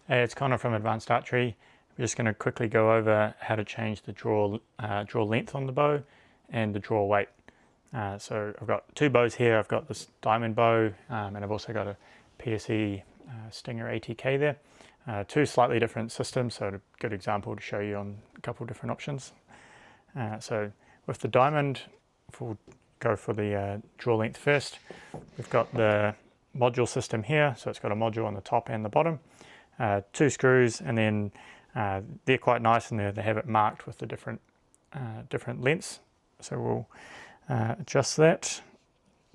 Hey, it's Conor from Advanced Archery. We're just going to quickly go over how to change the draw length on the bow and the draw weight. So I've got two bows here. I've got this diamond bow and I've also got a PSE Stinger ATK there. Two slightly different systems, so a good example to show you on a couple of different options. So with the diamond, we'll go for the draw length first. We've got the module system here, so it's got a module on the top and the bottom. Two screws, and then they're quite nice, and they have it marked with the different lengths. So we'll adjust that.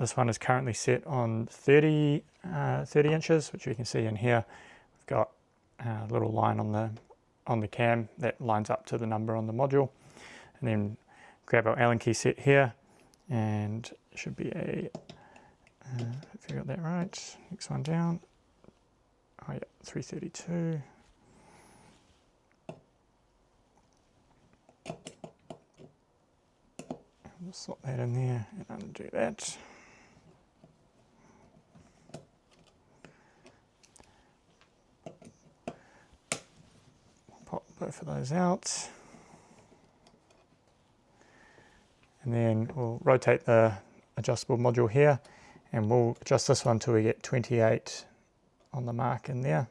This one is currently set on 30 inches, which you can see in here. We've got a little line on the cam that lines up to the number on the module, and then grab our Allen key set here, and it should be a if you got that right. Next one down. Oh yeah, 332. We'll slot that in there and undo that. Pop both of those out. And then we'll rotate the adjustable module here, and we'll adjust this one till we get 28 on the mark in there.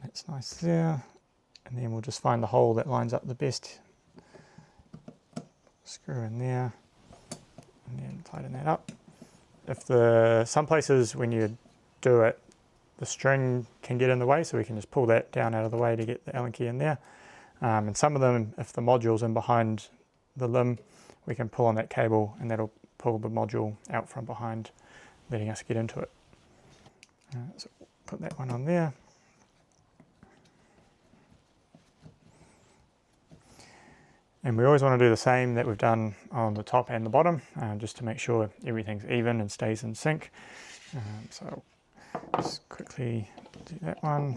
That's nice there. And then we'll just find the hole that lines up the best. Screw in there and then tighten that up. Some places when you do it, the string can get in the way, so we can just pull that down out of the way to get the Allen key in there. And some of them, if the module's in behind the limb, we can pull on that cable and that'll pull the module out from behind, letting us get into it. So put that one on there. And we always want to do the same that we've done on the top and the bottom, just to make sure everything's even and stays in sync. So let's quickly do that one.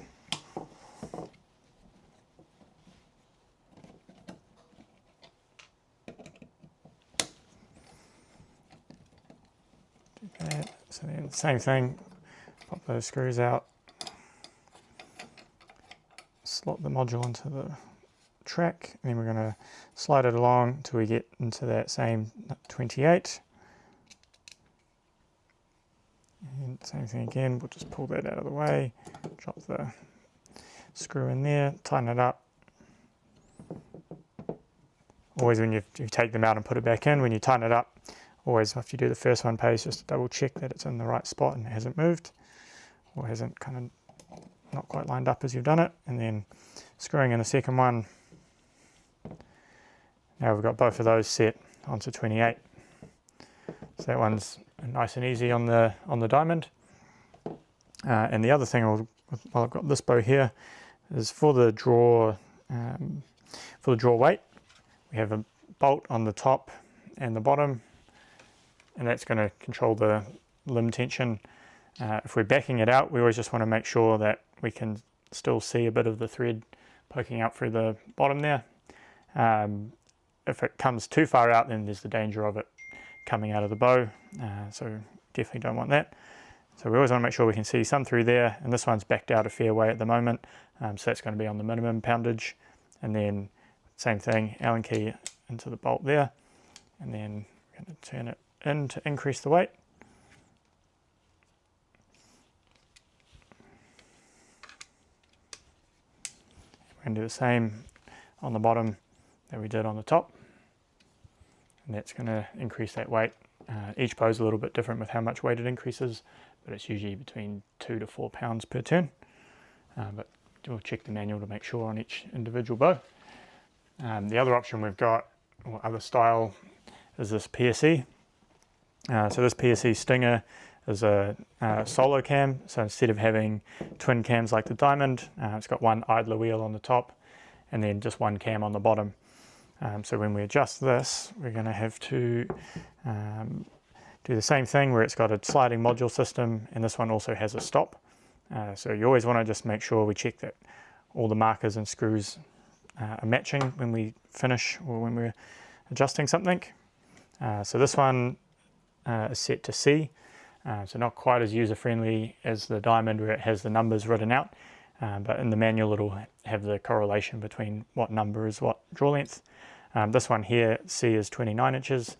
Do that. So then same thing. Pop those screws out, slot the module into the track, and then we're going to slide it along till we get into that same 28. And same thing again, we'll just pull that out of the way, drop the screw in there, tighten it up. Always when you take them out and put it back in, when you tighten it up, always after you do the first one phase, just double check that it's in the right spot and it hasn't moved, or hasn't kind of not quite lined up as you've done it, and then screwing in the second one. Now we've got both of those set onto 28. So that one's nice and easy on the diamond. And the other thing, while I've got this bow here, is for the draw weight, we have a bolt on the top and the bottom, and that's going to control the limb tension. If we're backing it out, we always just want to make sure that we can still see a bit of the thread poking out through the bottom there. If it comes too far out, then there's the danger of it coming out of the bow, so definitely don't want that. So we always want to make sure we can see some through there, and this one's backed out a fair way at the moment, so that's going to be on the minimum poundage. And then same thing, Allen key into the bolt there, and then we're going to turn it in to increase the weight. We're going to do the same on the bottom that we did on the top, and that's going to increase that weight. Each bow is a little bit different with how much weight it increases, but it's usually between 2 to 4 pounds per turn. But we'll check the manual to make sure on each individual bow. The other option we've got, or other style, is this PSE. So this PSE Stinger is a solo cam, so instead of having twin cams like the diamond, it's got one idler wheel on the top and then just one cam on the bottom. So when we adjust this, we're going to have to do the same thing where it's got a sliding module system, and this one also has a stop. So you always want to just make sure we check that all the markers and screws are matching when we finish or when we're adjusting something. So this one is set to C, so not quite as user-friendly as the diamond where it has the numbers written out. but in the manual it'll have the correlation between what number is what draw length. This one here, C, is 29 inches,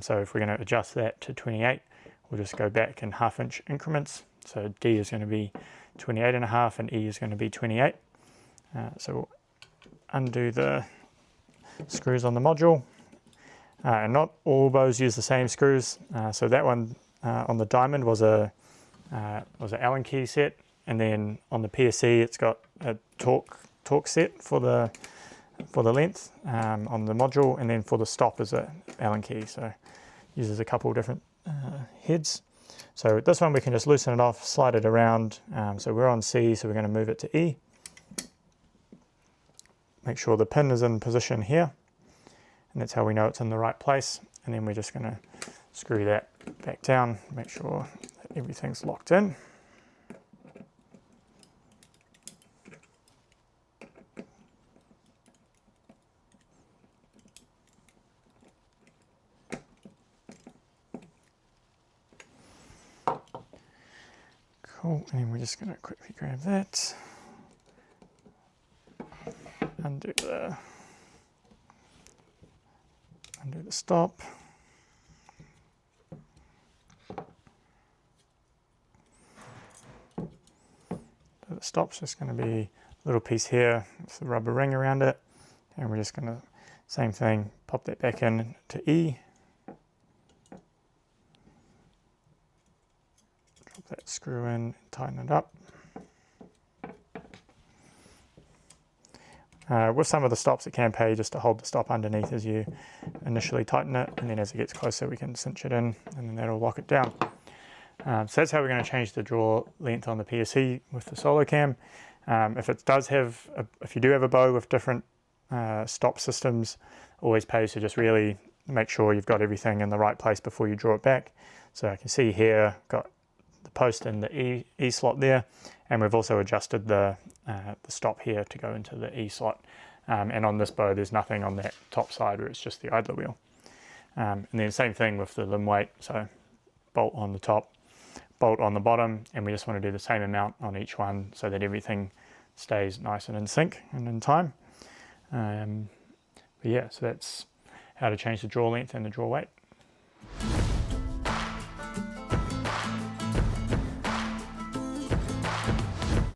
so if we're going to adjust that to 28, we'll just go back in half-inch increments. So D is going to be 28.5 and E is going to be 28. So we'll undo the screws on the module. And not all bows use the same screws. So that one on the Diamond was an Allen key set, and then on the PSE it's got a torque set for the length on the module, and then for the stop is a Allen key. So uses a couple different heads. So this one we can just loosen it off, slide it around. So we're on C, so we're going to move it to E. Make sure the pin is in position here, and that's how we know it's in the right place. And then we're just going to screw that back down, make sure that everything's locked in. Cool, and then we're just going to quickly grab that, undo the stop. So the stop's just going to be a little piece here with the rubber ring around it, and we're just going to, same thing, pop that back in to E. Drop that screw in, tighten it up. With some of the stops it can pay just to hold the stop underneath as you initially tighten it, and then as it gets closer we can cinch it in, and then that'll lock it down. So that's how we're going to change the draw length on the PSE with the solo cam. If you do have a bow with different stop systems, always pays to just really make sure you've got everything in the right place before you draw it back. So I can see here, got the post in the E slot there, and we've also adjusted the stop here to go into the E slot. And on this bow there's nothing on that top side where it's just the idler wheel. And then same thing with the limb weight, so bolt on the top, bolt on the bottom, and we just want to do the same amount on each one so that everything stays nice and in sync and in time. But yeah, so that's how to change the draw length and the draw weight.